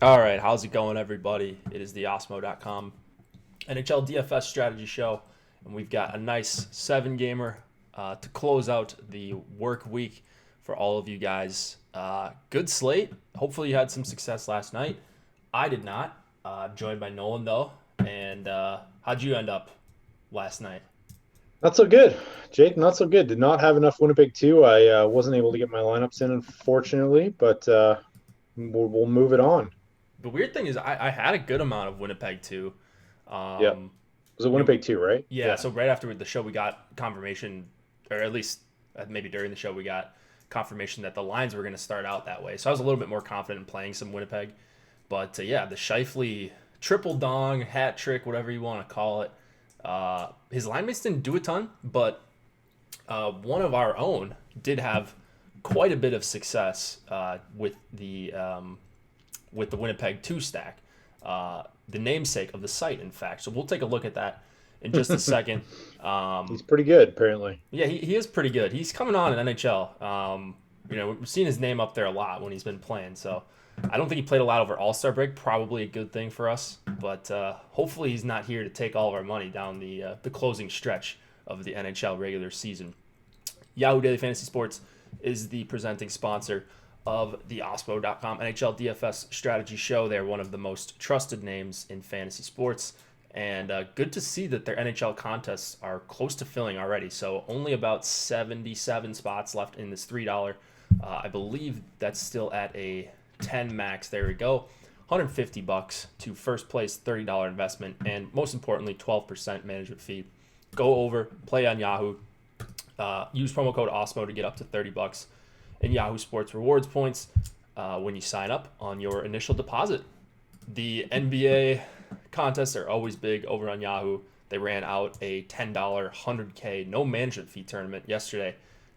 All right, how's it going, everybody? It is the Awesemo.com NHL DFS Strategy Show, and we've got a nice seven-gamer to close out the work week for all of you guys. Good slate. Hopefully, you had some success last night. I did not. Joined by Nolan though. And how'd you end up last night? Not so good, Jake. Not so good. Did not have enough Winnipeg 2. I wasn't able to get my lineups in, unfortunately, but we'll move it on. The weird thing is, I had a good amount of Winnipeg too. Yeah. Um, Was it you know, Winnipeg 2, right? Yeah, Yeah. so right after the show, we got confirmation, or at least maybe during the show, we got confirmation that the lines were going to start out that way. So I was a little bit more confident in playing some Winnipeg. But yeah, the Shifley triple dong, hat trick, whatever you want to call it. His line mates didn't do a ton, but one of our own did have quite a bit of success with the Winnipeg 2 stack, the namesake of the site, in fact. So we'll take a look at that in just a second. He's pretty good, apparently. Yeah, he is pretty good. He's coming on in NHL. We've seen his name up there a lot when he's been playing. So I don't think he played a lot over All-Star break. Probably a good thing for us. But hopefully he's not here to take all of our money down the closing stretch of the NHL regular season. Yahoo Daily Fantasy Sports is the presenting sponsor of the Awesemo.com NHL DFS Strategy Show. They're one of the most trusted names in fantasy sports. And good to see that their NHL contests are close to filling already. So only about 77 spots left in this $3. I believe that's still at a 10 max. There we go. $150 to first place, $30 investment, and most importantly, 12% management fee. Go over, play on Yahoo. Use promo code Awesemo to get up to $30 in Yahoo Sports rewards points when you sign up on your initial deposit. The NBA contests are always big over on Yahoo. They ran out a $10 100K no management fee tournament yesterday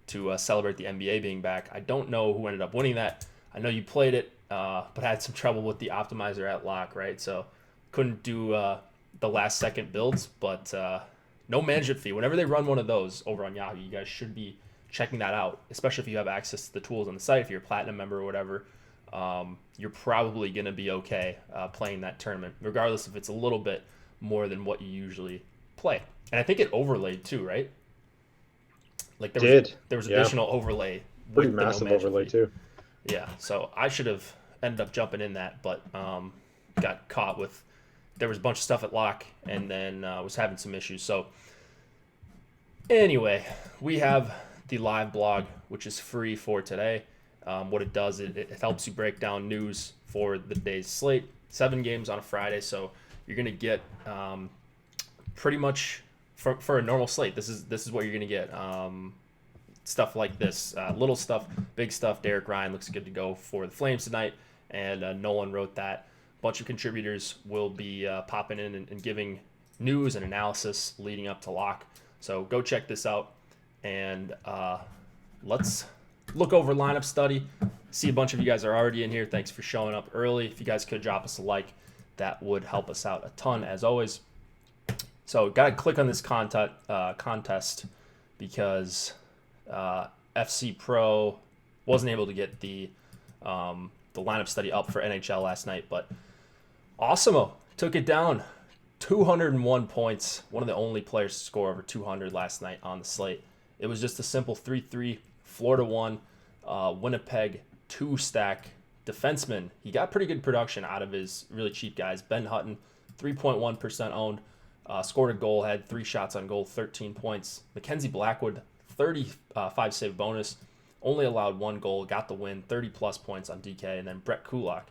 to celebrate the NBA being back. I don't know who ended up winning that. I know you played it, but had some trouble with the optimizer at lock, right? So couldn't do the last second builds, but no management fee. Whenever they run one of those over on Yahoo, you guys should be checking that out, especially if you have access to the tools on the site, if you're a platinum member or whatever. You're probably going to be okay playing that tournament, regardless if it's a little bit more than what you usually play. And I think it overlaid too, right? Like Did. there was Yeah. additional overlay Pretty with the no massive management overlay, fee. too. Yeah, so I should have ended up jumping in that, but got caught with there was a bunch of stuff at lock, and then was having some issues. So anyway, we have the live blog, which is free for today. What it does, it helps you break down news for the day's slate. 7 games on a Friday, so you're gonna get pretty much for a normal slate. This is what you're gonna get. Stuff like this, little stuff, big stuff. Derek Ryan looks good to go for the Flames tonight, and Nolan wrote that. A bunch of contributors will be popping in and giving news and analysis leading up to lock. So go check this out, and let's look over lineup study. See a bunch of you guys are already in here. Thanks for showing up early. If you guys could drop us a like, that would help us out a ton, as always. So got to click on this contest because FC Pro wasn't able to get the lineup study up for NHL last night, but Awesemo took it down. 201 points. One of the only players to score over 200 last night on the slate. It was just a simple 3-3, Florida 1, Winnipeg 2 stack defenseman. He got pretty good production out of his really cheap guys. Ben Hutton, 3.1% owned, scored a goal, had 3 shots on goal, 13 points. Mackenzie Blackwood, 35 save bonus, only allowed 1 goal, got the win, 30 plus points on DK, and then Brett Kulak.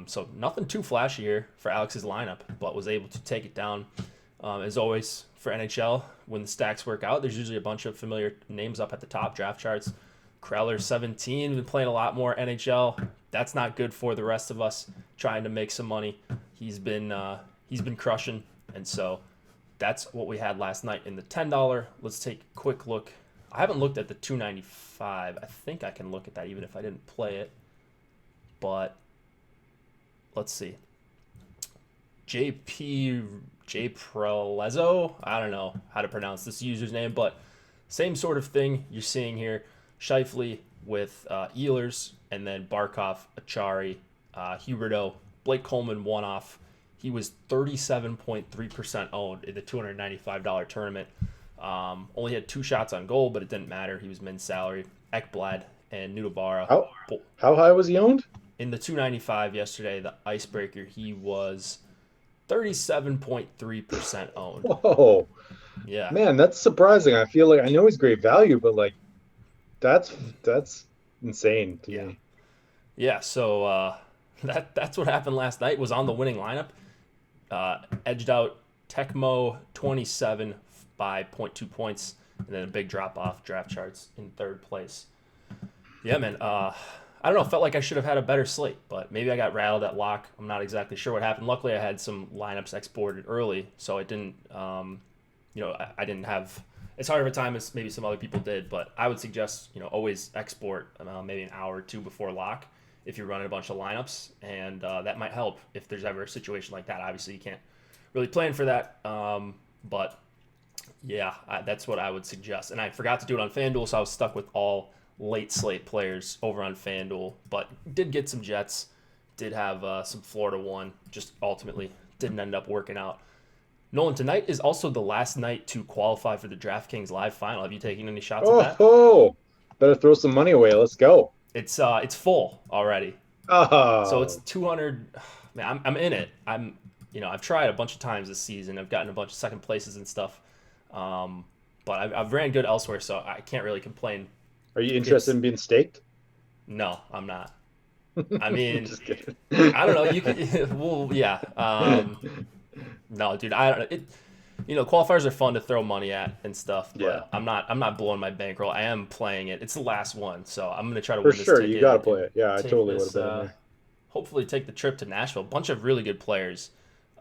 So nothing too flashy here for Alex's lineup, but was able to take it down. As always for NHL, when the stacks work out, there's usually a bunch of familiar names up at the top draft charts. Kreller 17, been playing a lot more NHL. That's not good for the rest of us trying to make some money. He's been crushing, and so that's what we had last night in the $10. Let's take a quick look. I haven't looked at the 295. I think I can look at that even if I didn't play it, but let's see. JP J Prolezzo. I don't know how to pronounce this user's name, but same sort of thing you're seeing here. Shifley with Ehlers, and then Barkov, Achari, Huberdeau, Blake Coleman won off. He was 37.3% owned in the $295 tournament. Only had 2 shots on goal, but it didn't matter. He was min salary. Ekblad and Nudavara. How high was he owned? In the 295 yesterday, the icebreaker, he was 37.3% owned. Whoa. Yeah. Man, that's surprising. I feel like I know he's great value, but like that's insane to me. Yeah, so that's what happened last night. Was on the winning lineup. Edged out Tecmo 27 by 0.2 points, and then a big drop off draft charts in 3rd place. Yeah, man. I don't know. Felt like I should have had a better slate, but maybe I got rattled at lock. I'm not exactly sure what happened. Luckily, I had some lineups exported early, so it didn't. I didn't have as hard of a time as maybe some other people did. But I would suggest always export maybe an hour or 2 before lock if you're running a bunch of lineups, and that might help if there's ever a situation like that. Obviously, you can't really plan for that, but yeah, that's what I would suggest. And I forgot to do it on FanDuel, so I was stuck with all late slate players over on FanDuel, but did get some Jets, did have some Florida one, just ultimately didn't end up working out. Nolan, tonight is also the last night to qualify for the DraftKings live final. Have you taken any shots at that? Oh, better throw some money away. Let's go. It's full already. Oh. So it's 200. Man, I'm in it. I've tried a bunch of times this season. I've gotten a bunch of second places and stuff. But I've ran good elsewhere, so I can't really complain. Are you interested in being staked? No, I'm not. I mean, Just kidding. I don't know. You could, well, yeah. No, dude, I don't. Qualifiers are fun to throw money at and stuff. But Yeah. I'm not blowing my bankroll. I am playing it. It's the last one, so I'm gonna try to For win this sure, ticket. you gotta play it. Yeah, I totally would this, have been in there. Hopefully, take the trip to Nashville. A bunch of really good players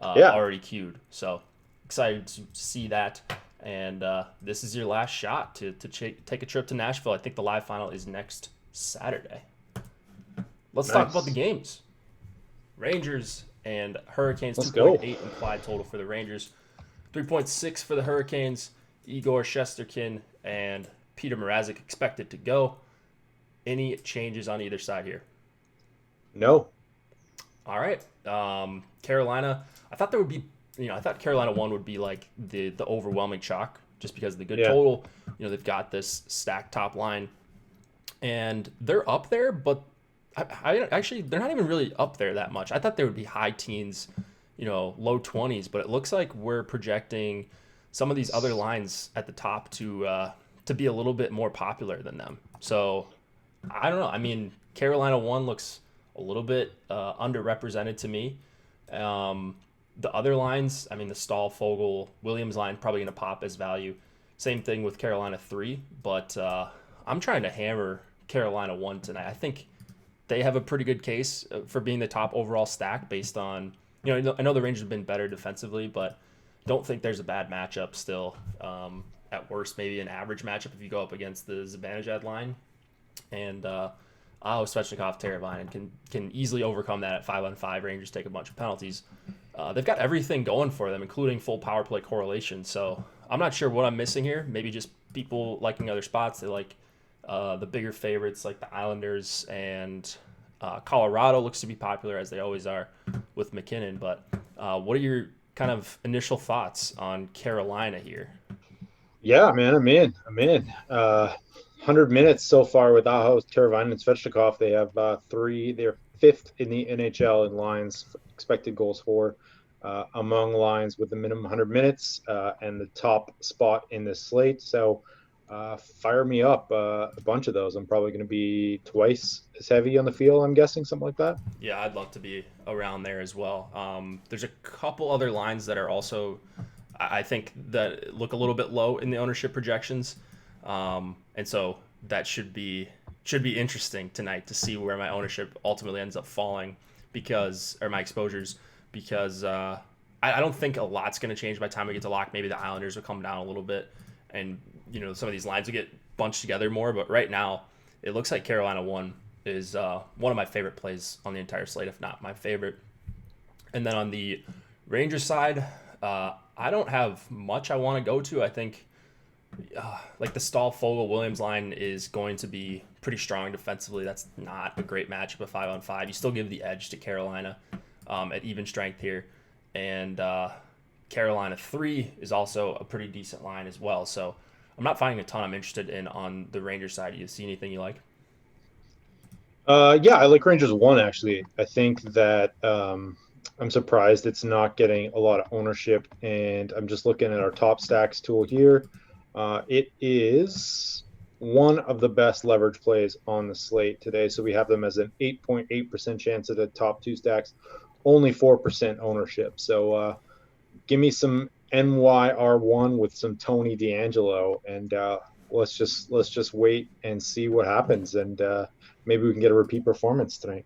Yeah. already queued. So excited to see that. And this is your last shot to take a trip to Nashville. I think the live final is next Saturday. Let's talk about the games. Rangers and Hurricanes. Let's 2.8 implied total for the Rangers. 3.6 for the Hurricanes. Igor Shesterkin and Peter Mrazek expected to go. Any changes on either side here? No. All right. Carolina. I thought there would be. I thought Carolina 1 would be like the overwhelming chalk just because of the good total. They've got this stacked top line, and they're up there, but I actually they're not even really up there that much. I thought they would be high teens, low 20s, but it looks like we're projecting some of these other lines at the top to be a little bit more popular than them. So I don't know. I mean, Carolina 1 looks a little bit underrepresented to me. The other lines, I mean, the Stahl, Fogle, Williams line probably going to pop as value. Same thing with Carolina 3, but I'm trying to hammer Carolina 1 tonight. I think they have a pretty good case for being the top overall stack based on, I know the Rangers have been better defensively, but don't think there's a bad matchup still. At worst, maybe an average matchup if you go up against the Zibanejad line. And Svechnikov, Teravainen can easily overcome that at 5-on-5. Rangers take a bunch of penalties. They've got everything going for them, including full power play correlation. So I'm not sure what I'm missing here. Maybe just people liking other spots. They like the bigger favorites like the Islanders, and Colorado looks to be popular as they always are with McKinnon. But what are your kind of initial thoughts on Carolina here? Yeah, man, I'm in. 100 minutes so far with Aho, Teravainen, and Svechnikov. They have 3. They're 5th in the NHL in lines expected goals for among lines with the minimum 100 minutes and the top spot in this slate. So fire me up a bunch of those. I'm probably going to be twice as heavy on the field, I'm guessing, something like that. Yeah, I'd love to be around there as well. There's a couple other lines that are also, I think, that look a little bit low in the ownership projections. And so that should be interesting tonight to see where my ownership ultimately ends up falling or my exposures, because I don't think a lot's going to change by the time we get to lock. Maybe the Islanders will come down a little bit and, some of these lines will get bunched together more. But right now it looks like Carolina 1 is one of my favorite plays on the entire slate, if not my favorite. And then on the Rangers side, I don't have much I want to go to. I think like the Stahl, Fogle, Williams line is going to be pretty strong defensively. That's not a great matchup at 5-on-5. You still give the edge to Carolina at even strength here. And Carolina 3 is also a pretty decent line as well. So I'm not finding a ton I'm interested in on the Rangers side. You see anything you like? Yeah, I like Rangers 1, actually. I think that I'm surprised it's not getting a lot of ownership. And I'm just looking at our top stacks tool here. It is one of the best leverage plays on the slate today. So we have them as an 8.8% chance at the top two stacks, only 4% ownership. So give me some NYR1 with some Tony D'Angelo, and let's just wait and see what happens, and maybe we can get a repeat performance tonight.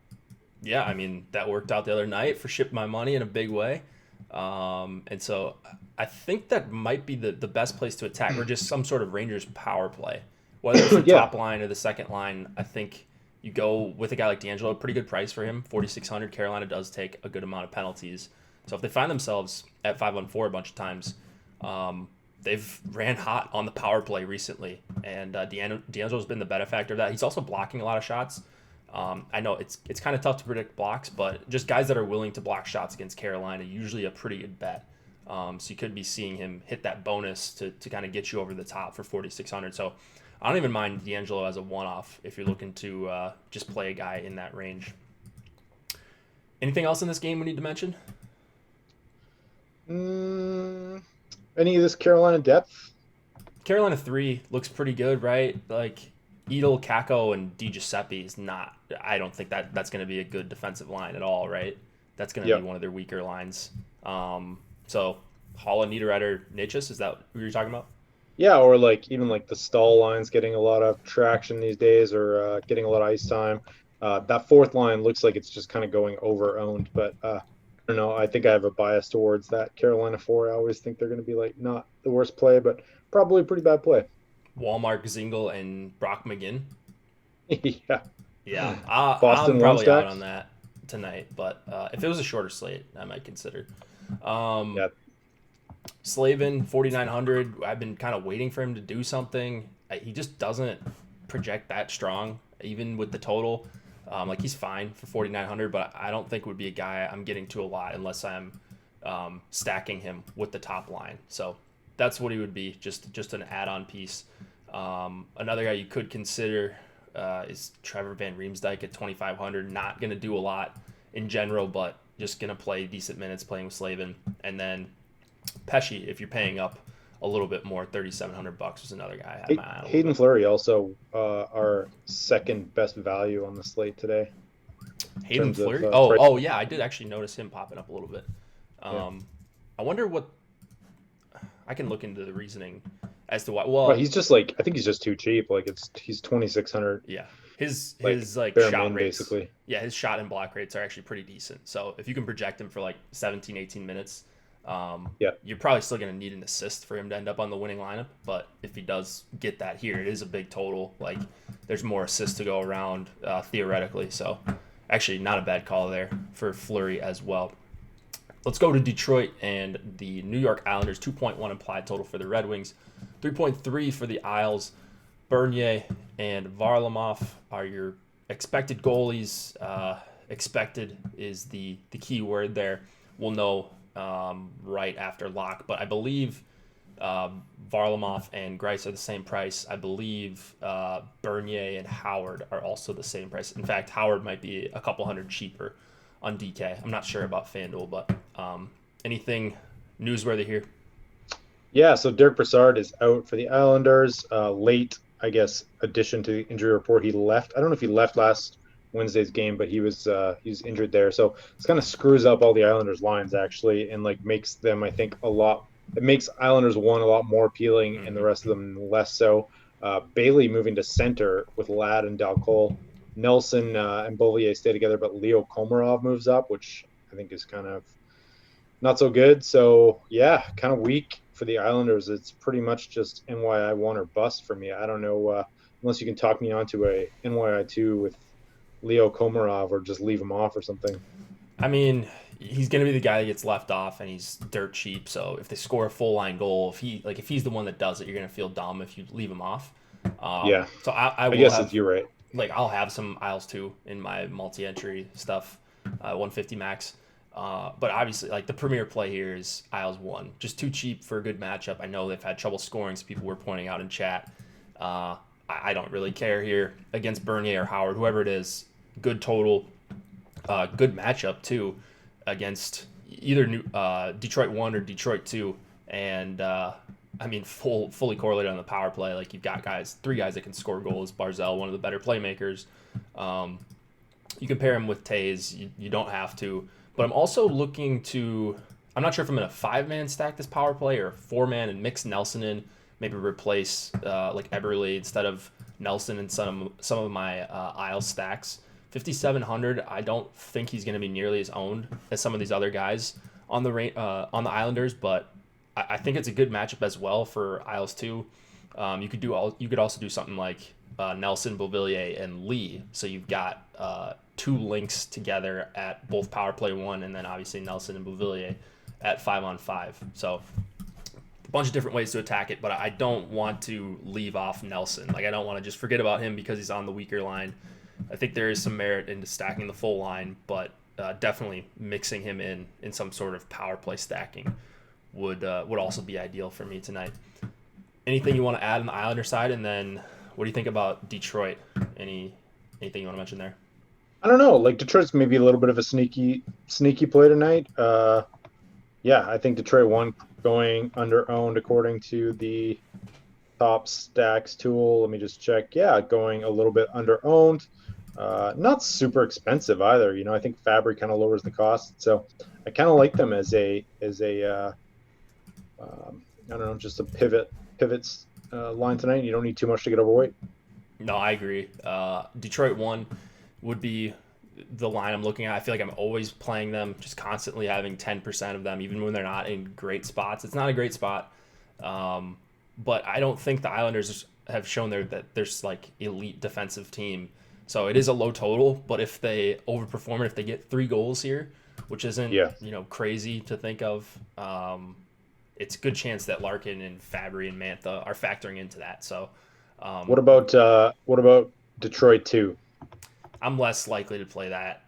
Yeah, I mean, that worked out the other night for Ship My Money in a big way. And so I think that might be the best place to attack, or just some sort of Rangers power play. Whether it's the Yeah. top line or the second line, I think you go with a guy like D'Angelo, pretty good price for him, 4,600. Carolina does take a good amount of penalties. So if they find themselves at 5-on-4 a bunch of times, they've ran hot on the power play recently. And D'Angelo's been the benefactor of that. He's also blocking a lot of shots. I know it's kind of tough to predict blocks, but just guys that are willing to block shots against Carolina, usually a pretty good bet. So you could be seeing him hit that bonus to kind of get you over the top for 4,600. So I don't even mind D'Angelo as a one-off if you're looking to just play a guy in that range. Anything else in this game we need to mention? Any of this Carolina depth? Carolina 3 looks pretty good, right? Like Edel, Kako, and DiGiuseppe is not. I don't think that's going to be a good defensive line at all, right? That's going to be one of their weaker lines. So Holla, Niederreiter, Nichus, is that who you're talking about? Yeah, or like even like the stall line's getting a lot of traction these days, or getting a lot of ice time. That fourth line looks like it's just kind of going over owned, but I don't know. I think I have a bias towards that Carolina 4. I always think they're going to be like not the worst play, but probably a pretty bad play. Walmart, Zingle, and Brock McGinn. Yeah. Yeah, Boston I'm probably out stacks? on that tonight, but if it was a shorter slate, I might consider. Yeah. Slavin, 4,900. I've been kind of waiting for him to do something. He just doesn't project that strong, even with the total. Like he's fine for 4,900, but I don't think would be a guy I'm getting to a lot unless I'm stacking him with the top line. So that's what he would be, just an add-on piece. Another guy you could consider is Trevor Van Riemsdyk at 2,500. Not going to do a lot in general, but just going to play decent minutes playing with Slavin. And then Pesci, if you're paying up a little bit more, $3,700 was another guy. Hayden Fleury also our second best value on the slate today. Hayden Fleury? Yeah, I did actually notice him popping up a little bit. I wonder what I can look into the reasoning as to why. Well, he's just like I think he's just too cheap. Like he's 2,600. Yeah, his shot rates, basically. Yeah, his shot and block rates are actually pretty decent. So if you can project him for like 17, 18 minutes, you're probably still going to need an assist for him to end up on the winning lineup. But if he does get that here, it is a big total. Like there's more assists to go around theoretically. So actually not a bad call there for Fleury as well. Let's go to Detroit and the New York Islanders. 2.1 implied total for the Red Wings. 3.3 for the Isles. Bernier and Varlamov are your expected goalies. Expected is the key word there. We'll know right after lock, but I believe Varlamov and Greiss are the same price. I believe Bernier and Howard are also the same price. In fact, Howard might be a couple hundred cheaper on DK. I'm not sure about FanDuel, but anything newsworthy here? Yeah, so Derek Brassard is out for the Islanders. Late, I guess, addition to the injury report. He left. I don't know if he left last Wednesday's game, but he was injured there. So this kind of screws up all the Islanders lines actually, and like makes them, I think, it makes Islanders 1 a lot more appealing and the rest of them less so. Bailey moving to center with Ladd and Dalcol. Nelson and Beauvillier stay together, but Leo Komarov moves up, which I think is kind of not so good. So yeah, kind of weak for the Islanders. It's pretty much just NYI1 or bust for me. I don't know, unless you can talk me onto a NYI2 with Leo Komarov, or just leave him off or something. I mean, he's going to be the guy that gets left off, and he's dirt cheap. So if they score a full line goal, if he's the one that does it, you're going to feel dumb if you leave him off. Yeah. So I guess you're right. like I'll have some Isles too in my multi-entry stuff, 150 max. But obviously, like the premier play here is Isles 1. Just too cheap for a good matchup. I know they've had trouble scoring, so people were pointing out in chat. I don't really care here against Bernier or Howard, whoever it is. Good total, good matchup too against either Detroit 1 or Detroit 2. And I mean, fully correlated on the power play. Like you've got three guys that can score goals. Barzal, one of the better playmakers. You can pair him with Tays. You don't have to. But I'm also looking to. I'm not sure if I'm going to 5-man stack this power play or 4-man and mix Nelson in. Maybe replace like Eberle instead of Nelson in some of my Isles stacks. 5,700. I don't think he's going to be nearly as owned as some of these other guys on the Islanders, but I think it's a good matchup as well for Isles 2. You could also do something like Nelson, Beauvillier, and Lee. So you've got 2 links together at both power play 1, and then obviously Nelson and Beauvillier at 5-on-5. So a bunch of different ways to attack it, but I don't want to leave off Nelson. Like I don't want to just forget about him because he's on the weaker line. I think there is some merit into stacking the full line, but definitely mixing him in some sort of power play stacking would also be ideal for me tonight. Anything you want to add on the Islander side, and then what do you think about Detroit? Anything you want to mention there? I don't know. Like Detroit's maybe a little bit of a sneaky play tonight. Yeah, I think Detroit 1 going under owned according to the top stacks tool. Let me just check. Yeah, going a little bit under owned. Not super expensive either. You know, I think Fabry kind of lowers the cost, so I kind of like them as a I don't know, just a pivot line tonight. You don't need too much to get overweight. No, I agree. Detroit 1 would be the line I'm looking at. I feel like I'm always playing them, just constantly having 10% of them, even when they're not in great spots. It's not a great spot, but I don't think the Islanders have shown that there's like elite defensive team. So it is a low total, but if they overperform it, if they get 3 goals here, which isn't crazy to think of, it's a good chance that Larkin and Fabry and Mantha are factoring into that. So what about Detroit 2? I'm less likely to play that.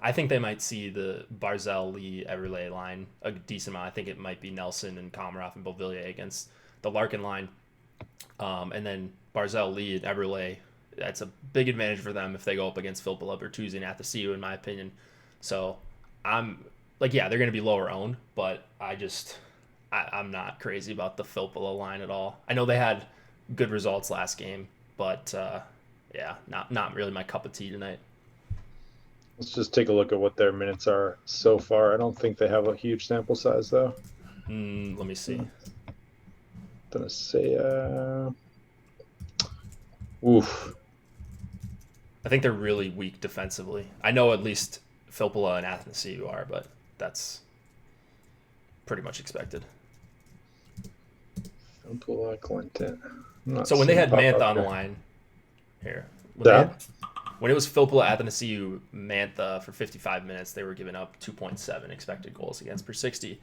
I think they might see the Barzal, Lee, Eberle line a decent amount. I think it might be Nelson and Komarov and Beauvillier against the Larkin line. And then Barzal, Lee, and Eberle, that's a big advantage for them if they go up against Filppula, Bertuzzi, and Athasiu, in my opinion. So I'm like, yeah, they're going to be lower owned, but I'm not crazy about the Filppula line at all. I know they had good results last game, but yeah, not really my cup of tea tonight. Let's just take a look at what their minutes are so far. I don't think they have a huge sample size, though. Let me see. Gonna say, oof. I think they're really weak defensively. I know at least Filppula and Athanasiou are, but that's pretty much expected. Filppula, Clinton. So when they had Mantha on the line, here. When it was Filppula, Athanasiou, Mantha for 55 minutes, they were giving up 2.7 expected goals against per 60.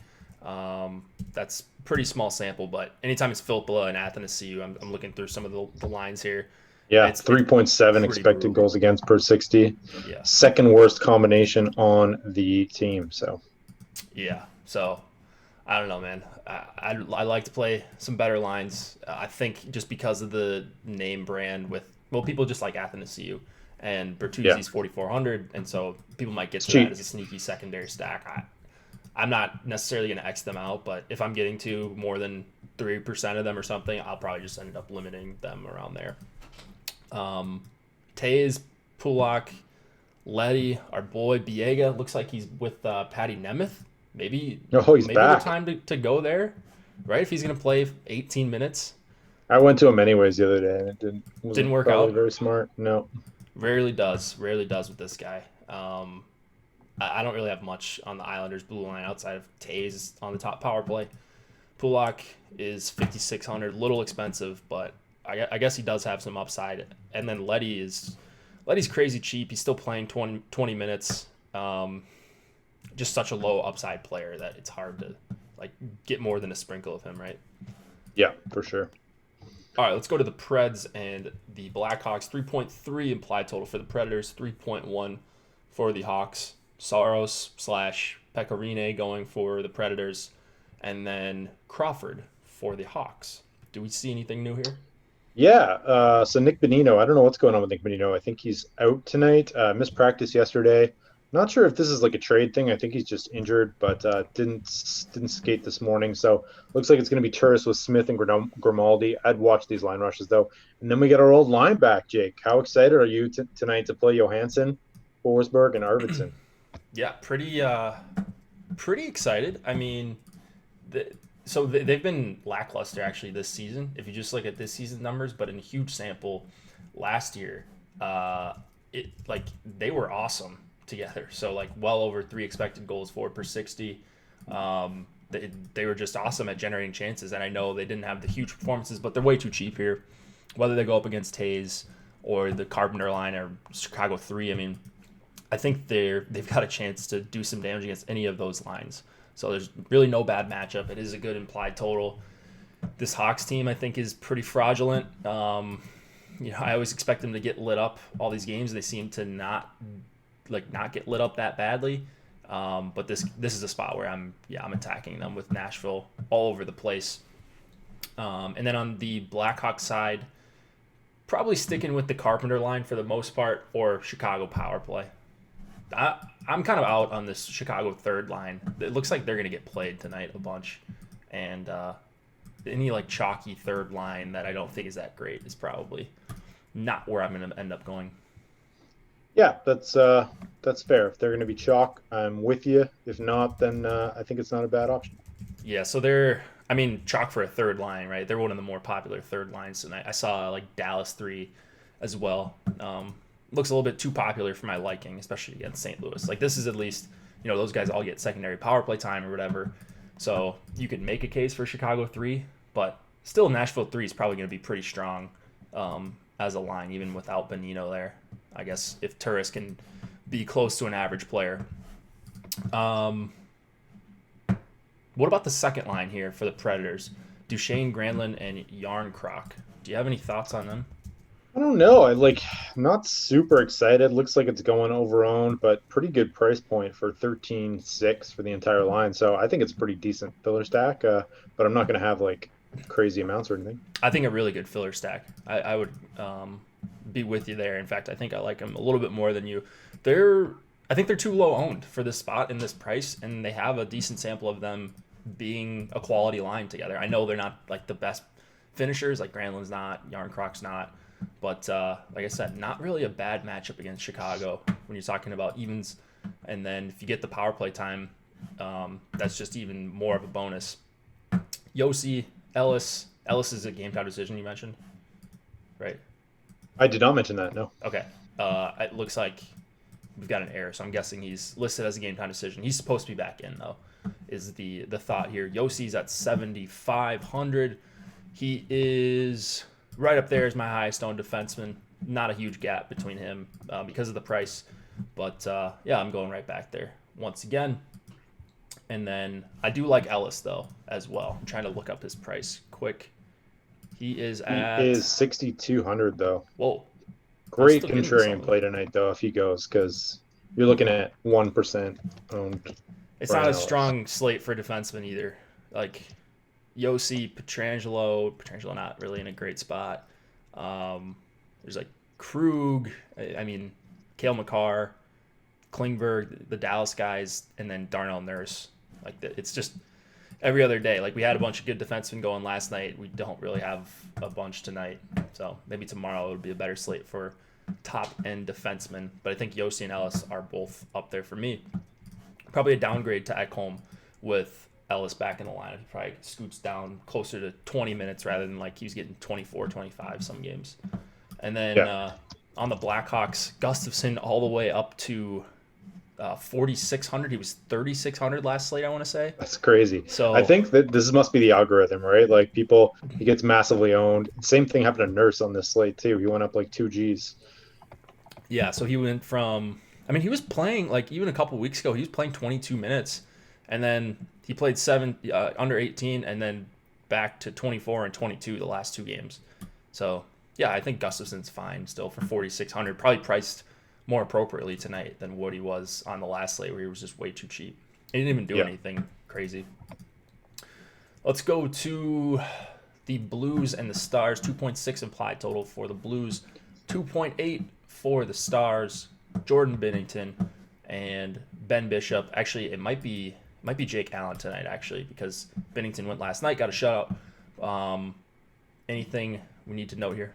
That's pretty small sample, but anytime it's Filppula and Athanasiou, I'm looking through some of the lines here. Yeah, 3.7 expected brutal. Goals against per 60. Yeah. Second worst combination on the team. So. Yeah. So, I don't know, man. I like to play some better lines. I think just because of the name brand people just like Athanasiou and Bertuzzi's 4,400, and so people might get to that as a sneaky secondary stack. I'm not necessarily going to X them out, but if I'm getting to more than 3% of them or something, I'll probably just end up limiting them around there. Tays, Pulak, Letty, our boy Biega looks like he's with Patty Nemeth. Maybe he's back. The time to go there, right? If he's going to play 18 minutes. I went to him anyways the other day, and it didn't work out. Very smart. No. Rarely does with this guy. I don't really have much on the Islanders blue line outside of Tays on the top power play. Pulak is 5,600, little expensive, but I guess he does have some upside. And then Letty's crazy cheap. He's still playing 20 minutes. Just such a low upside player that it's hard to get more than a sprinkle of him, right? Yeah, for sure. All right, let's go to the Preds and the Blackhawks. 3.3 implied total for the Predators, 3.1 for the Hawks. Saros slash Pecorine going for the Predators, and then Crawford for the Hawks. Do we see anything new here? Yeah. So Nick Bonino, I don't know what's going on with Nick Bonino. I think he's out tonight. Missed practice yesterday. Not sure if this is like a trade thing. I think he's just injured, but didn't skate this morning. So looks like it's going to be Turris with Smith and Grimaldi. I'd watch these line rushes though. And then we get our old line back, Jake. How excited are you tonight to play Johansson, Forsberg, and Arvidsson? Yeah, pretty excited. I mean, they've been lackluster actually this season. If you just look at this season numbers, but in a huge sample, last year, they were awesome together. So like well over 3 expected goals for per 60. They were just awesome at generating chances, and I know they didn't have the huge performances, but they're way too cheap here. Whether they go up against Tays or the Carpenter line or Chicago 3, I mean, I think they've got a chance to do some damage against any of those lines. So there's really no bad matchup. It is a good implied total. This Hawks team, I think, is pretty fraudulent. I always expect them to get lit up all these games. They seem to not get lit up that badly. But this is a spot where I'm attacking them with Nashville all over the place. And then on the Blackhawks side, probably sticking with the Carpenter line for the most part, or Chicago power play. I'm kind of out on this Chicago third line. It looks like they're going to get played tonight a bunch. And any like chalky third line that I don't think is that great is probably not where I'm going to end up going. Yeah, that's fair. If they're going to be chalk, I'm with you. If not, then I think it's not a bad option. Yeah, so chalk for a third line, right? They're one of the more popular third lines tonight. I saw like Dallas 3 as well. Looks a little bit too popular for my liking, especially against St. Louis. Like this is at least, those guys all get secondary power play time or whatever. So you could make a case for Chicago 3, but still Nashville 3 is probably going to be pretty strong as a line, even without Bonino there. I guess if Turris can be close to an average player. What about the second line here for the Predators? Duchesne, Granlund, and Yarncroc. Do you have any thoughts on them? I don't know. Not super excited. Looks like it's going over owned, but pretty good price point for 13.6 for the entire line. So I think it's a pretty decent filler stack. But I'm not going to have like crazy amounts or anything. I think a really good filler stack. I would be with you there. In fact, I think I like them a little bit more than you. I think they're too low owned for this spot in this price, and they have a decent sample of them being a quality line together. I know they're not like the best finishers, like Granlund's not, Yarncroc's not. But like I said, not really a bad matchup against Chicago when you're talking about evens. And then if you get the power play time, that's just even more of a bonus. Yossi, Ellis is a game time decision you mentioned, right? I did not mention that, no. Okay. It looks like we've got an error, so I'm guessing he's listed as a game time decision. He's supposed to be back in, though, is the thought here. Yossi's at 7,500. He is right up there as my highest owned defenseman. Not a huge gap between him because of the price. But, I'm going right back there once again. And then I do like Ellis, though, as well. I'm trying to look up his price quick. He is 6,200, though. Whoa. Great contrarian play tonight, though, if he goes, because you're looking at 1% owned. It's not a strong slate for defensemen either. Like Yossi, Pietrangelo not really in a great spot. There's like Krug, Cale Makar, Klingberg, the Dallas guys, and then Darnell Nurse. It's just every other day. Like we had a bunch of good defensemen going last night. We don't really have a bunch tonight. So maybe tomorrow it would be a better slate for top end defensemen. But I think Yossi and Ellis are both up there for me. Probably a downgrade to Ekholm with Ellis back in the lineup. He probably scoots down closer to 20 minutes rather than like he was getting 24, 25 some games. And then on the Blackhawks, Gustafsson all the way up to 4,600. He was 3,600 last slate, I want to say. That's crazy. So I think that this must be the algorithm, right? Like he gets massively owned. Same thing happened to Nurse on this slate too. He went up like 2 Gs. Yeah, so he went from, he was playing like even a couple weeks ago, he was playing 22 minutes, and then he played under 18, and then back to 24 and 22 the last 2 games. So yeah, I think Gustafson's fine still for 4,600. Probably priced more appropriately tonight than what he was on the last slate, where he was just way too cheap. He didn't even do anything crazy. Let's go to the Blues and the Stars. 2.6 implied total for the Blues, 2.8 for the Stars. Jordan Binnington and Ben Bishop. Actually, it might be Jake Allen tonight, actually, because Binnington went last night, got a shutout. Anything we need to note here?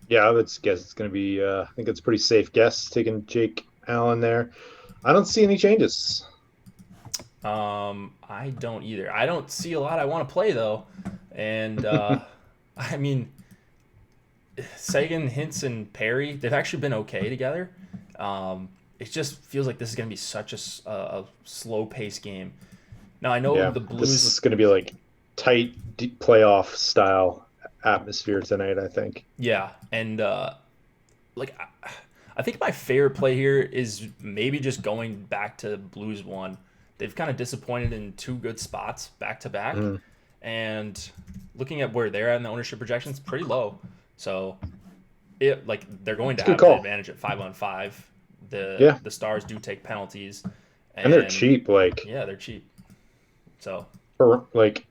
Yeah, I would guess it's going to be. I think it's a pretty safe guess taking Jake Allen there. I don't see any changes. I don't either. I don't see a lot I want to play though, and I mean, Sagan, Hintz, and Perry, they've actually been okay together. It just feels like this is going to be such a slow-paced game. Now, I know the Blues... This is going to be like tight playoff style atmosphere tonight, I think. Yeah, and like I think my favorite play here is maybe just going back to Blues 1. They've kind of disappointed in two good spots back-to-back, and looking at where they're at in the ownership projections, pretty low. So, they're going to have an advantage at 5-on-5. The Stars do take penalties, and they're cheap. They're cheap. So, for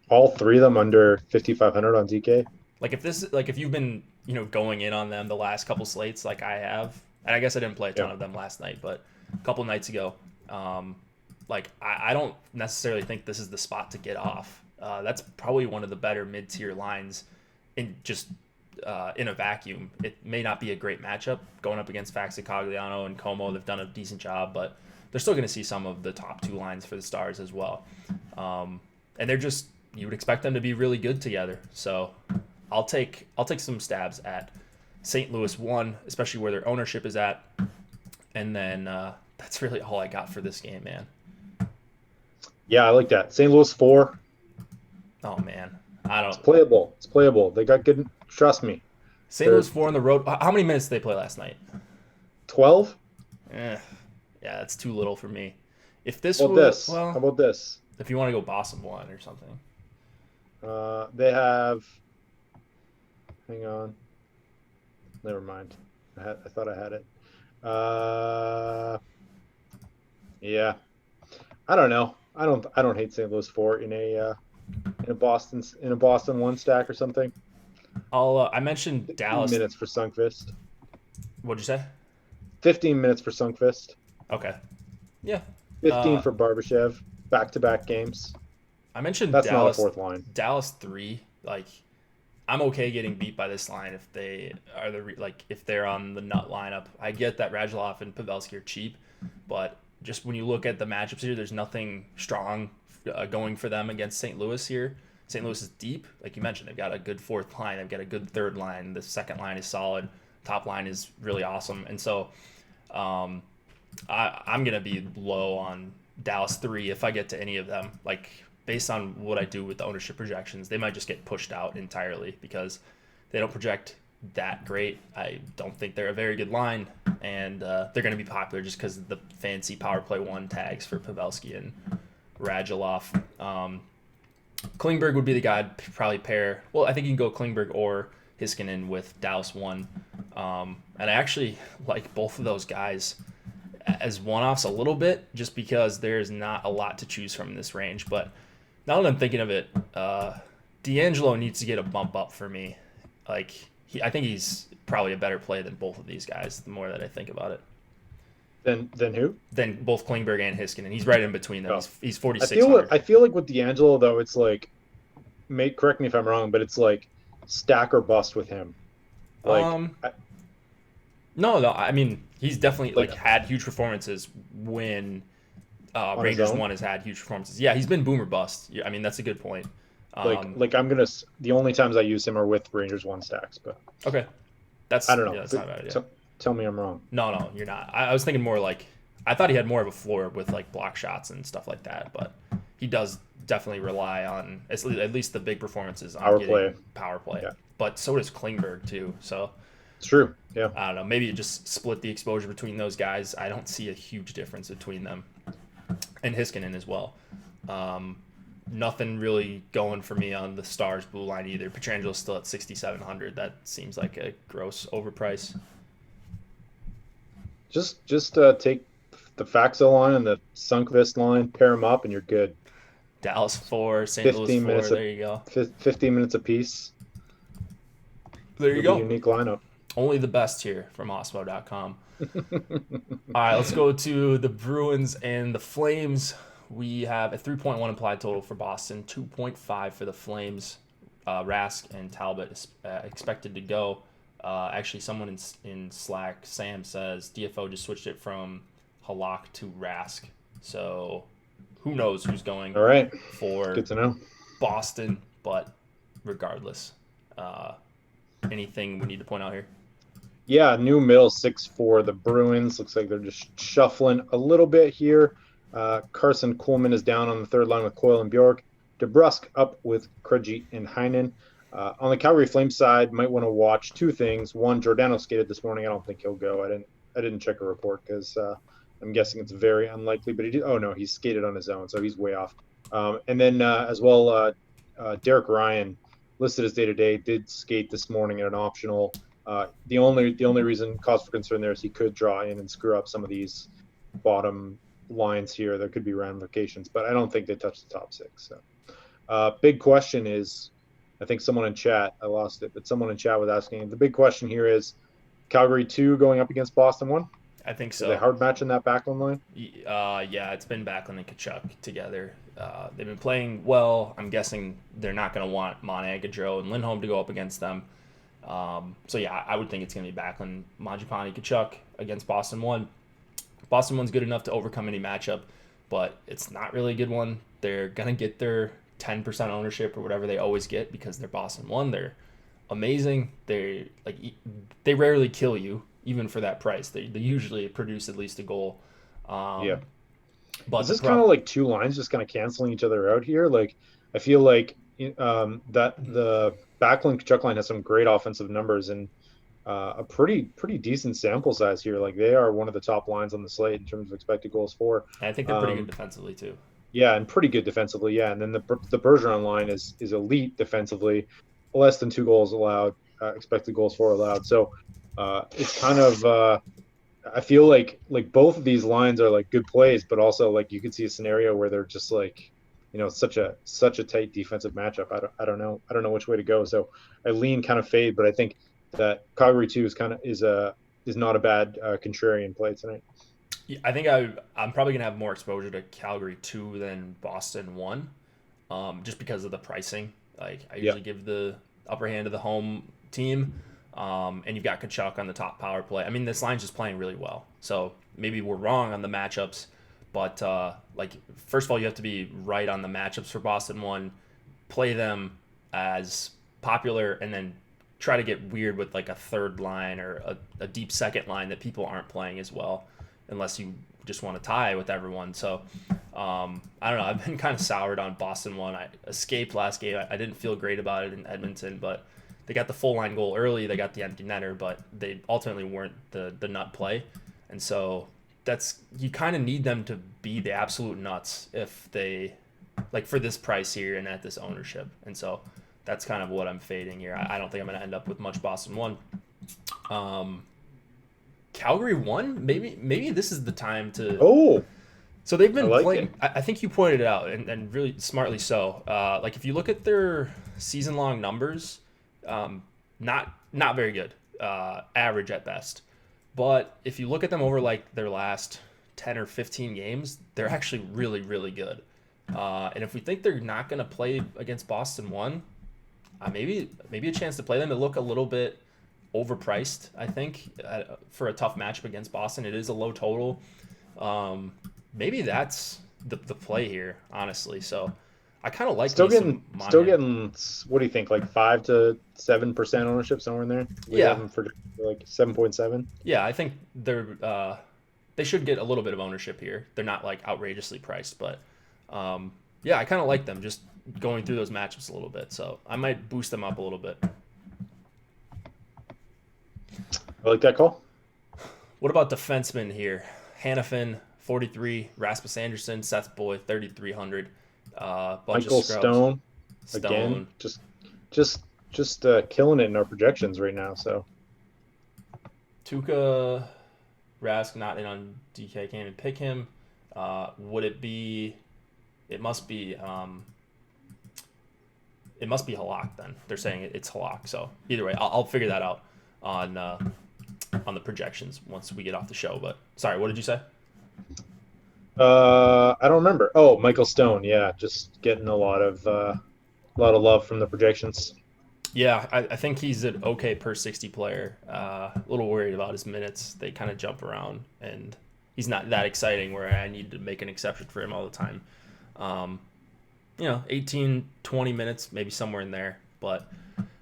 all three of them under 5,500 on DK. If you've been going in on them the last couple slates like I have, and I guess I didn't play a ton of them last night, but a couple nights ago, I don't necessarily think this is the spot to get off. That's probably one of the better mid-tier lines in a vacuum. It may not be a great matchup going up against Faxicagliano and Como. They've done a decent job, but they're still going to see some of the top two lines for the Stars as well. And they're just, you would expect them to be really good together. So I'll take some stabs at St. Louis 1, especially where their ownership is at. And then that's really all I got for this game, man. Yeah, I like that. St. Louis 4. Oh, man. It's playable. They got good. Trust me. St. Louis 4 on the road. How many minutes did they play last night? 12. Yeah, that's too little for me. If How about this? If you want to go Boston 1 or something. They have. Hang on. Never mind. I thought I had it. Yeah. I don't know. I don't hate St. Louis 4 in a Boston 1 stack or something. I mentioned Dallas. 15 minutes for Sundqvist. What'd you say? 15 minutes for Sundqvist. Okay. Yeah. 15 for Barbashev. Back-to-back games. I mentioned that's Dallas. Not a fourth line. Dallas 3. I'm okay getting beat by this line if they are if they're on the nut lineup. I get that Radulov and Pavelski are cheap, but just when you look at the matchups here, there's nothing strong going for them against St. Louis here. St. Louis is deep, like you mentioned. They've got a good fourth line. They've got a good third line. The second line is solid. Top line is really awesome. And so I'm going to be low on Dallas 3 if I get to any of them. Based on what I do with the ownership projections, they might just get pushed out entirely because they don't project that great. I don't think they're a very good line, and they're going to be popular just because of the fancy power play 1 tags for Pavelski and Radulov. Klingberg would be the guy I'd probably pair. Well, I think you can go Klingberg or Heiskanen with Dallas 1. And I actually like both of those guys as one-offs a little bit just because there's not a lot to choose from in this range. But now that I'm thinking of it, D'Angelo needs to get a bump up for me. I think he's probably a better play than both of these guys the more that I think about it. Then who? Then both Klingberg and Heiskanen. He's right in between them. He's 4,600. I feel like with D'Angelo, though, it's correct me if I'm wrong, but it's stack or bust with him. No. I mean, he's definitely had huge performances when Rangers 1 has had huge performances. Yeah, he's been boom or bust. I mean, that's a good point. The only times I use him are with Rangers 1 stacks, but okay, I don't know. Yeah, that's not a bad idea. Tell me I'm wrong. No, you're not. I was thinking more I thought he had more of a floor with block shots and stuff like that, but he does definitely rely on at least the big performances on power play. Yeah. But so does Klingberg too. So it's true. Yeah. I don't know. Maybe you just split the exposure between those guys. I don't see a huge difference between them and Heiskanen as well. nothing really going for me on the Stars blue line either. Petrangelo's still at 6,700. That seems like a gross overprice. Just take the Faxo line and the Sunkvist line, pair them up, and you're good. Dallas 4, St. Louis 15 4. minutes. There you go. 15 minutes apiece. There you go. Unique lineup. Only the best here from Awesemo.com. All right, let's go to the Bruins and the Flames. We have a 3.1 implied total for Boston, 2.5 for the Flames. Rask and Talbot is expected to go. Actually, someone in Slack, Sam, says DFO just switched it from Halak to Rask. So who knows who's going All right. for Good to know. Boston, but regardless. Anything we need to point out here? Yeah, new middle 6-4. The Bruins looks like they're just shuffling a little bit here. Carson Coleman is down on the third line with Coyle and Bjork. DeBrusk up with Krejci and Heinen. On the Calgary Flames side, might want to watch two things. One, Giordano skated this morning. I don't think he'll go. I didn't check a report because I'm guessing it's very unlikely. But he did. Oh no, he skated on his own, so he's way off. And then as well, Derek Ryan, listed as day-to-day, did skate this morning at an optional. The only reason cause for concern there is he could draw in and screw up some of these bottom lines here. There could be ramifications, but I don't think they touch the top six. So, big question is, I think someone in chat, I lost it, but someone in chat was asking. The big question here is Calgary 2 going up against Boston 1. I think so. Is it hard match in that backline line? Yeah, it's been Backlund and Kachuk together. They've been playing well. I'm guessing they're not going to want Monahan, Gaudreau, and Lindholm to go up against them. So yeah, I would think it's going to be Backlund, Mangiapane, Kachuk against Boston 1. Boston 1's good enough to overcome any matchup, but it's not really a good one. They're going to get their 10% ownership or whatever they always get because they're Boston 1. They're amazing. They rarely kill you, even for that price. They usually produce at least a goal. Yeah. But is this kind of like two lines just kind of canceling each other out here? Like, I feel like that the Backlund Kachuk line has some great offensive numbers and a pretty decent sample size here. Like, they are one of the top lines on the slate in terms of expected goals for. I think they're pretty good defensively too. Yeah, and pretty good defensively. Yeah, and then the Bergeron line is elite defensively, less than 2 goals allowed, expected goals for allowed. So it's kind of I feel like both of these lines are like good plays, but also like you could see a scenario where they're just like, such a tight defensive matchup. I don't know which way to go. So I lean kind of fade, but I think that Calgary 2 is not a bad contrarian play tonight. Yeah, I think I'm probably gonna have more exposure to Calgary 2 than Boston 1, just because of the pricing. Like I usually give the upper hand to the home team. And you've got Kachuk on the top power play. I mean, this line's just playing really well. So maybe we're wrong on the matchups, but first of all, you have to be right on the matchups for Boston 1. Play them as popular, and then try to get weird with like a third line or a deep second line that people aren't playing as well, unless you just want to tie with everyone. So I don't know. I've been kind of soured on Boston 1. I escaped last game. I didn't feel great about it in Edmonton, but they got the full line goal early. They got the empty netter, but they ultimately weren't the nut play. And so you kind of need them to be the absolute nuts if they, like, for this price here and at this ownership. And so that's kind of what I'm fading here. I don't think I'm going to end up with much Boston 1. Calgary 1, maybe this is the time to. Oh. So they've been playing. I think you pointed it out, and really smartly so. Like if you look at their season-long numbers. Not very good, average at best. But if you look at them over like their last 10 or 15 games, they're actually really, really good. And if we think they're not going to play against Boston 1, maybe a chance to play them. They look a little bit overpriced, I think, for a tough matchup against Boston. It is a low total. Maybe that's the play here, honestly. So I kind of like still getting. What do you think? Like 5 to 7% ownership somewhere in there. We have them for like 7.7. Yeah, I think they should get a little bit of ownership here. They're not like outrageously priced, but I kind of like them just going through those matchups a little bit. So I might boost them up a little bit. I like that call. What about defensemen here? Hannafin 43, Rasmus Anderson, Seth Boy 3,300. Bunch of Michael scrubs. Stone again, Stone. just killing it in our projections right now. So Tuukka Rask not in on DK. Can't even pick him. Would it be? It must be. It must be Halak then. They're saying it's Halak. So either way, I'll figure that out on the projections once we get off the show. But sorry, what did you say? I don't remember. Oh, Michael Stone. Yeah, just getting a lot of love from the projections. Yeah, I think he's an okay per 60 player. A little worried about his minutes. They kind of jump around, and he's not that exciting where I need to make an exception for him all the time. 18, 20 minutes, maybe somewhere in there, but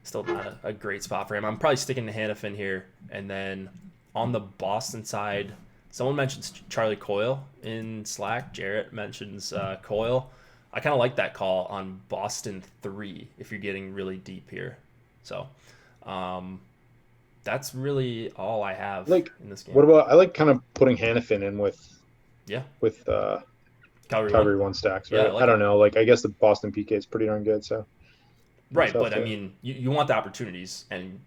still not a great spot for him. I'm probably sticking to Hannafin here. And then on the Boston side, someone mentions Charlie Coyle in Slack. Jarrett mentions Coyle. I kind of like that call on Boston 3 if you're getting really deep here. So that's really all I have in this game. What about, I like kind of putting Hannafin in with Calgary 1 stacks, right? Yeah, I don't know. Like, I guess the Boston PK is pretty darn good. So right, but I mean, you want the opportunities, and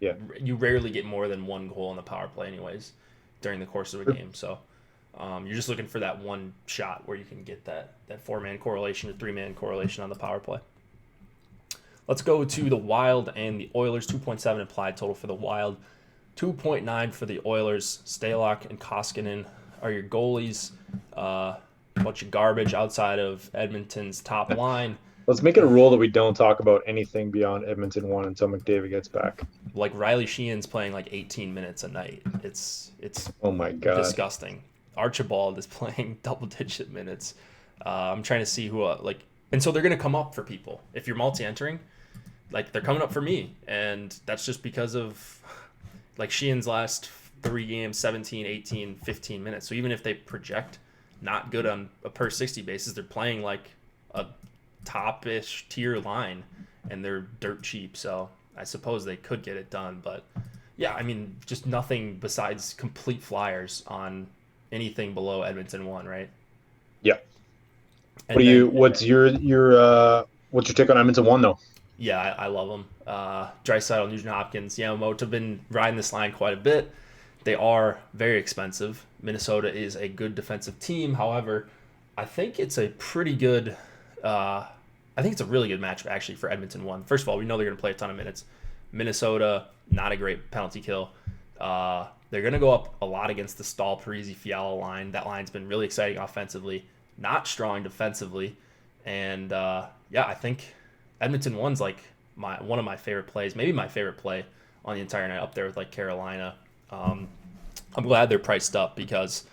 yeah, you rarely get more than 1 goal on the power play, anyways, during the course of a game. So you're just looking for that one shot where you can get that 4-man correlation or 3-man correlation on the power play. Let's go to the Wild and the Oilers. 2.7 implied total for the Wild, 2.9 for the Oilers. Stalock and Koskinen are your goalies. Bunch of garbage outside of Edmonton's top line. Let's make it a rule that we don't talk about anything beyond Edmonton 1 until McDavid gets back. Like Riley Sheehan's playing like 18 minutes a night. It's oh my god, disgusting. Archibald is playing double-digit minutes. I'm trying to see who and so they're gonna come up for people if you're multi-entering. Like, they're coming up for me, and that's just because of like Sheehan's last 3 games, 17, 18, 15 minutes. So even if they project not good on a per 60 basis, they're playing like a top-ish tier line, and they're dirt cheap. So I suppose they could get it done. But yeah, I mean, just nothing besides complete flyers on anything below Edmonton 1, right? Yeah. What's your take on Edmonton 1 though? Yeah, I love them. Draisaitl, Nugent-Hopkins, Yamamoto have been riding this line quite a bit. They are very expensive. Minnesota is a good defensive team. However, I think it's a pretty good I think it's a really good matchup actually for Edmonton 1. First of all, we know they're going to play a ton of minutes. Minnesota, not a great penalty kill. They're going to go up a lot against the Stahl, Parise, Fiala line. That line's been really exciting offensively, not strong defensively. And I think Edmonton 1's like one of my favorite plays, maybe my favorite play on the entire night, up there with like Carolina. I'm glad they're priced up because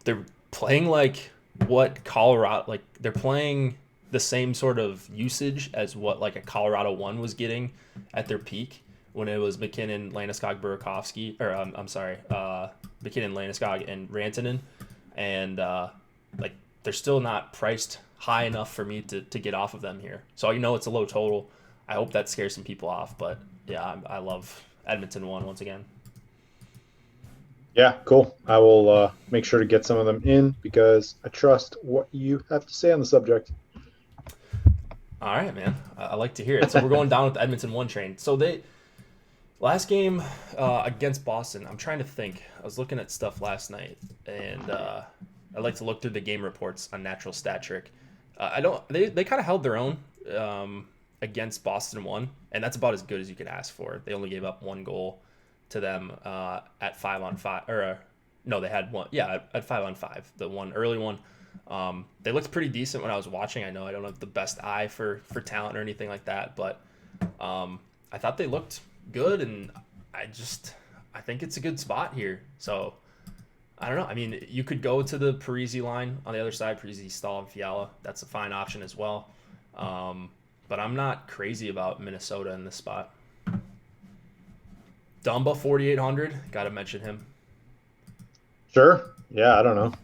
they're playing like what Colorado, like they're playing the same sort of usage as what like a Colorado 1 was getting at their peak when it was McKinnon, Landeskog, Burakovsky, or McKinnon, Landeskog, and Rantanen. And like they're still not priced high enough for me to get off of them here. So it's a low total. I hope that scares some people off. But yeah, I love Edmonton 1 once again. Yeah, cool. I will make sure to get some of them in because I trust what you have to say on the subject. All right, man. I like to hear it. So we're going down with the Edmonton 1 train. So last game against Boston, I'm trying to think. I was looking at stuff last night, and I like to look through the game reports on Natural Stat Trick. They kind of held their own against Boston 1, and that's about as good as you could ask for. They only gave up 1 goal to them at 5-on-5, or no, they had 1. Yeah, at 5-on-5, the one early one. They looked pretty decent when I was watching. I know I don't have the best eye for talent or anything like that, but I thought they looked good, and I think it's a good spot here. So I don't know. I mean, you could go to the Parise line on the other side, Parise, Stahl, and Fiala. That's a fine option as well. But I'm not crazy about Minnesota in this spot. Dumba, 4,800. Got to mention him. Sure. Yeah, I don't know.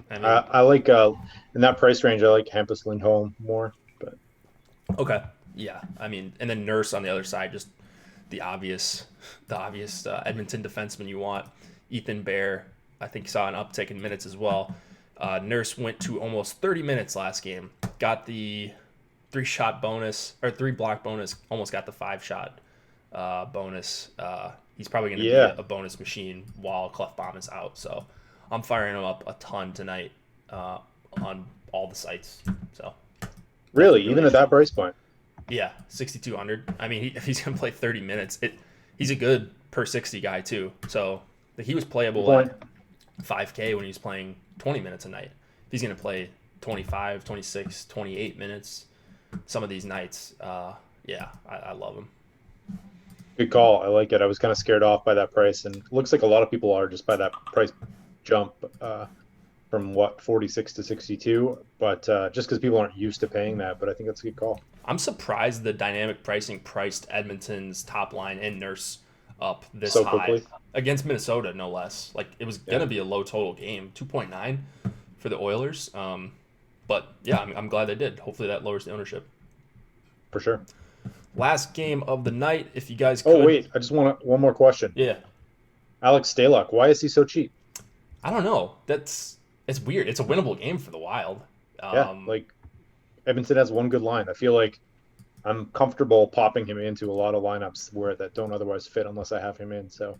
I like in that price range. I like Hampus Lindholm more. But okay, yeah. I mean, and then Nurse on the other side, just the obvious Edmonton defenseman you want. Ethan Bear, I think, saw an uptick in minutes as well. Nurse went to almost 30 minutes last game. got the 3-shot bonus or 3-block bonus. Almost got the 5-shot bonus. He's probably going to be a bonus machine while Clefbaum is out. So I'm firing him up a ton tonight on all the sites. So really, even at that price point. Yeah, 6,200. I mean, if he's going to play 30 minutes, he's a good per 60 guy too. So he was playable at 5K when he was playing 20 minutes a night. If he's going to play 25, 26, 28 minutes some of these nights, I love him. Good call. I like it. I was kind of scared off by that price, and it looks like a lot of people are just by that price jump from 46 to 62. But just because people aren't used to paying that, but I think that's a good call. I'm surprised the dynamic pricing priced Edmonton's top line and Nurse up this so high quickly against Minnesota, no less. Like it was gonna be a low total game, 2.9 for the Oilers. But yeah, I'm glad they did. Hopefully that lowers the ownership. For sure. Last game of the night, if you guys could. Oh wait, I just want one more question. Yeah. Alex Stalock, why is he so cheap? I don't know. It's weird. It's a winnable game for the Wild. Like Edmonton has one good line. I feel like I'm comfortable popping him into a lot of lineups where that don't otherwise fit unless I have him in. So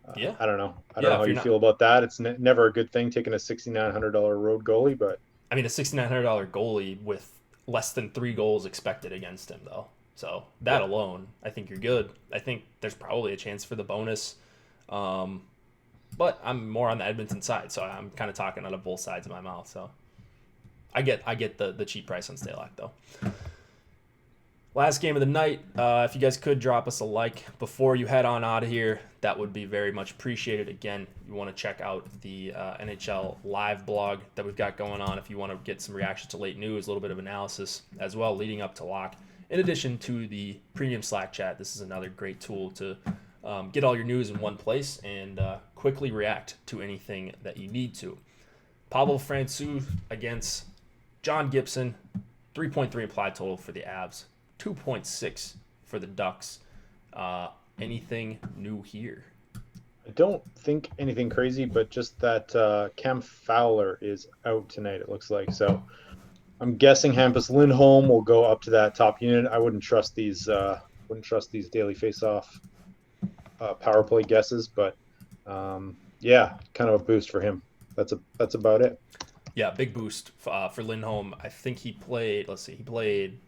I don't know. I don't know how you feel about that. It's never a good thing taking a $6,900 road goalie, but I mean a $6,900 goalie with less than 3 goals expected against him though. So that alone, I think you're good. I think there's probably a chance for the bonus. But I'm more on the Edmonton side, so I'm kind of talking out of both sides of my mouth. So I get the cheap price on Stalock though. Last game of the night. If you guys could drop us a like before you head on out of here, that would be very much appreciated. Again, you want to check out the NHL live blog that we've got going on if you want to get some reactions to late news, a little bit of analysis as well leading up to lock. In addition to the premium Slack chat, this is another great tool to get all your news in one place and quickly react to anything that you need to. Pavel Francouz against John Gibson, 3.3 implied total for the Avs, 2.6 for the Ducks. Anything new here? I don't think anything crazy, but just that Cam Fowler is out tonight, it looks like. So I'm guessing Hampus Lindholm will go up to that top unit. I wouldn't trust these daily face-off power play guesses, but kind of a boost for him. That's about it. Yeah, big boost for Lindholm. I think he played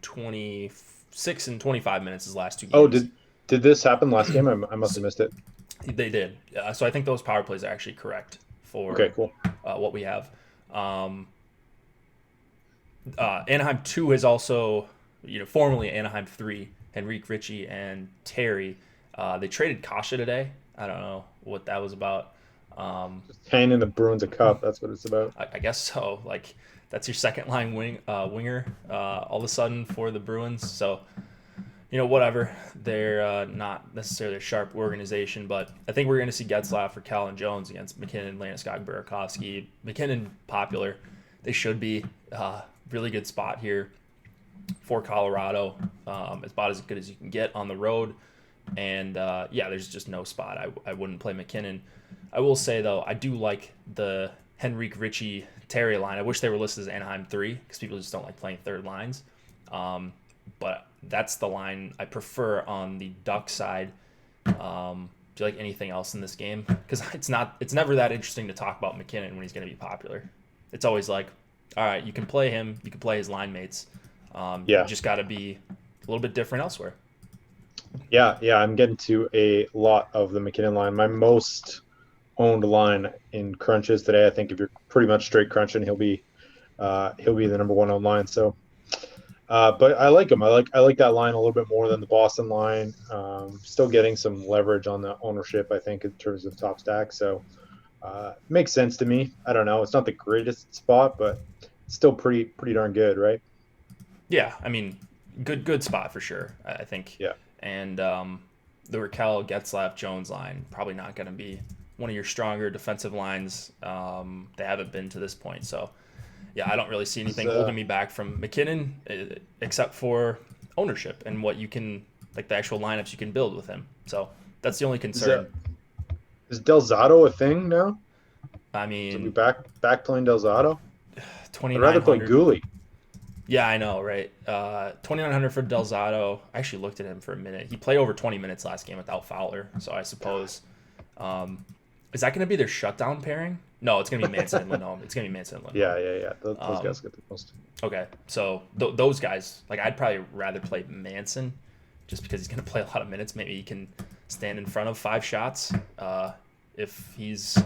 26 and 25 minutes his last 2 games. Oh, did this happen last game? I must have missed it. They did. So I think those power plays are actually correct for what we have. Anaheim 2 is also, formerly Anaheim 3, Henrique Ritchie and Terry. They traded Kasha today. I don't know what that was about. Just handing the Bruins a cup. That's what it's about. I guess so. Like that's your second line winger all of a sudden for the Bruins. So, whatever. They're not necessarily a sharp organization, but I think we're going to see Getzlaf for Callan Jones against McKinnon, Landeskog, Burakovsky. McKinnon popular. They should be. Really good spot here for Colorado. It's about as good as you can get on the road. And, there's just no spot. I wouldn't play McKinnon. I will say, though, I do like the Henrique Ritchie Terry line. I wish they were listed as Anaheim 3 because people just don't like playing third lines. But that's the line I prefer on the Duck side. Do you like anything else in this game? Because it's never that interesting to talk about McKinnon when he's going to be popular. It's always like, all right, you can play him. You can play his line mates. You just got to be a little bit different elsewhere. Yeah, I'm getting to a lot of the McKinnon line. My most owned line in crunches today. I think if you're pretty much straight crunching, he'll be the number one owned line. So, but I like him. I like that line a little bit more than the Boston line. Still getting some leverage on the ownership, I think, in terms of top stack. So, makes sense to me. I don't know. It's not the greatest spot, but it's still pretty darn good, right? Yeah, I mean, good spot for sure. I think. Yeah. And the Raquel Getzlaf Jones line probably not going to be one of your stronger defensive lines. They haven't been to this point, so yeah, I don't really see anything holding me back from McKinnon except for ownership and what you can, like the actual lineups you can build with him. So that's the only concern. Is Del Zotto a thing now? I mean, so we back playing Del Zotto. I'd rather play Gooley. Yeah, I know, right? 2,900 for Delzato. I actually looked at him for a minute. He played over 20 minutes last game without Fowler, so I suppose. Is that going to be their shutdown pairing? No, it's going to be Manson and Lindholm. It's going to be Manson and Lindholm. Yeah. Those guys get the most. Okay, so those guys, like I'd probably rather play Manson just because he's going to play a lot of minutes. Maybe he can stand in front of 5 shots if he's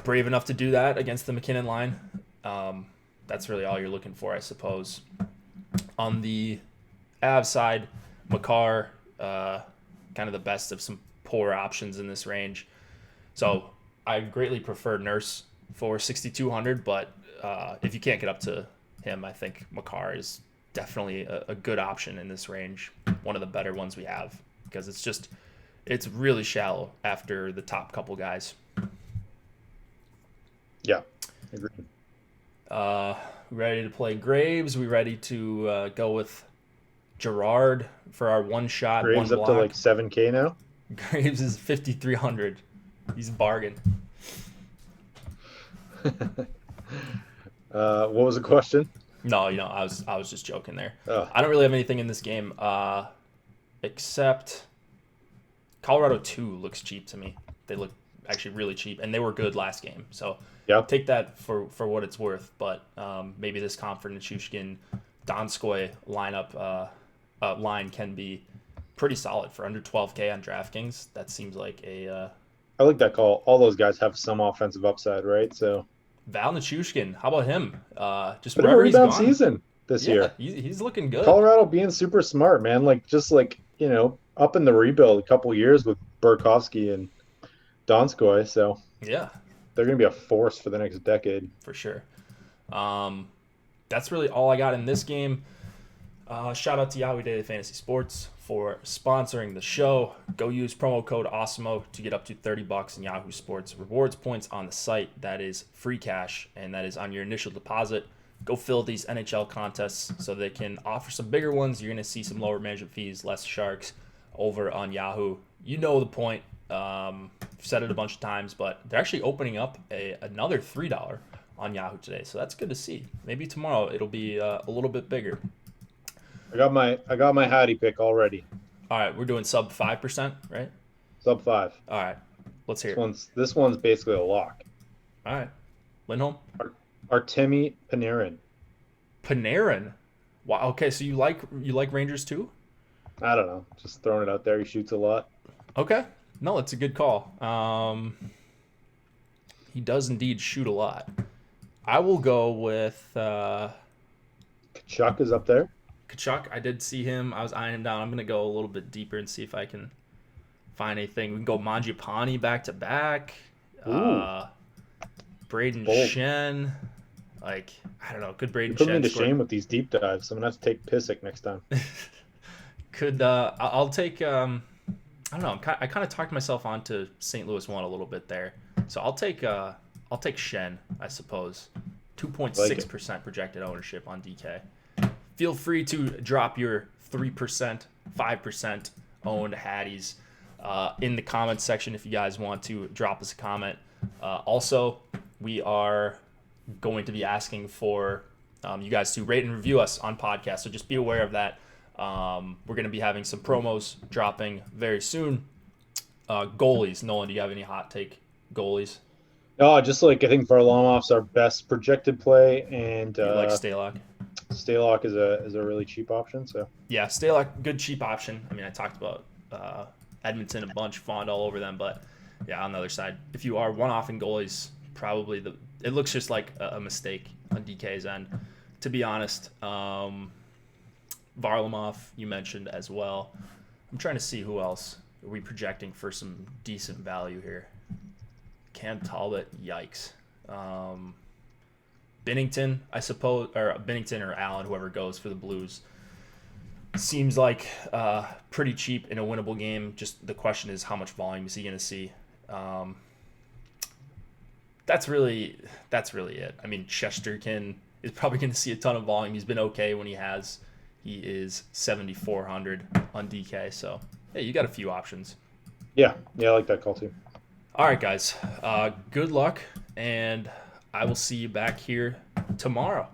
brave enough to do that against the McKinnon line. That's really all you're looking for, I suppose. On the Av side, Makar, kind of the best of some poor options in this range. So I greatly prefer Nurse for 6,200, but if you can't get up to him, I think Makar is definitely a good option in this range. One of the better ones we have because it's really shallow after the top couple guys. Yeah, agreed. Ready to play Graves? We ready to go with Gerard for our one shot? Graves one up block? to like 7K now. Graves is 5,300. He's a bargain. What was the question? No, I was just joking there. Oh. I don't really have anything in this game except Colorado 2 looks cheap to me. They look actually really cheap, and they were good last game. So yeah, take that for what it's worth. But maybe this Comfort, Nichushkin, Donskoy lineup line can be pretty solid for under 12K on DraftKings. That seems like a I like that call. All those guys have some offensive upside, right? So Val Nichushkin, how about him? Just but a wherever he's rebound gone. season this year. He's looking good. Colorado being super smart, man. Up in the rebuild a couple years with Burakovsky and Donskoy. So yeah, they're going to be a force for the next decade. For sure. That's really all I got in this game. Shout out to Yahoo Daily Fantasy Sports for sponsoring the show. Go use promo code Awesemo to get up to $30 in Yahoo Sports rewards points on the site. That is free cash, and that is on your initial deposit. Go fill these NHL contests so they can offer some bigger ones. You're going to see some lower management fees, less sharks over on Yahoo. You know the point. I've said it a bunch of times, but they're actually opening up another $3 on Yahoo today, so that's good to see. Maybe tomorrow it'll be a little bit bigger. I got my Hattie pick already. All right, we're doing sub 5%, right? Sub 5. All right, let's hear it. This one's basically a lock. All right, Lindholm. Artemi Panarin. Panarin. Wow. Okay, so you like Rangers too? I don't know. Just throwing it out there. He shoots a lot. Okay. No, that's a good call. He does indeed shoot a lot. I will go with Kachuk is up there. Kachuk. I did see him. I was eyeing him down. I'm going to go a little bit deeper and see if I can find anything. We can go Mangiapane back to back. Braden Shen. I don't know. Could Braden Shen put me to shame with these deep dives. I'm going to have to take Pissick next time. I'll take I don't know. I kind of talked myself onto St. Louis 1 a little bit there. So I'll take Shen, I suppose. 2.6% projected ownership on DK. Feel free to drop your 3%, 5% owned Hatties in the comments section if you guys want to drop us a comment. Also, we are going to be asking for you guys to rate and review us on podcasts, so just be aware of that. We're going to be having some promos dropping very soon. Goalies. Nolan, do you have any hot take goalies? No, just I think Varlamov's our best projected play, and you like Stalock? Stalock is a really cheap option. So yeah, Stalock, good cheap option. I mean, I talked about Edmonton a bunch, fawned all over them, but yeah, on the other side, if you are one-off in goalies, probably it looks just like a mistake on DK's end, to be honest. Varlamov, you mentioned as well. I'm trying to see who else are we projecting for some decent value here. Cam Talbot, yikes. Binnington, I suppose, or Binnington or Allen, whoever goes for the Blues. Seems like pretty cheap in a winnable game. Just the question is, how much volume is he going to see? That's really it. I mean, Shesterkin is probably going to see a ton of volume. He's been okay when he has. He is 7,400 on DK. So, hey, you got a few options. Yeah, I like that call too. All right, guys. Good luck, and I will see you back here tomorrow.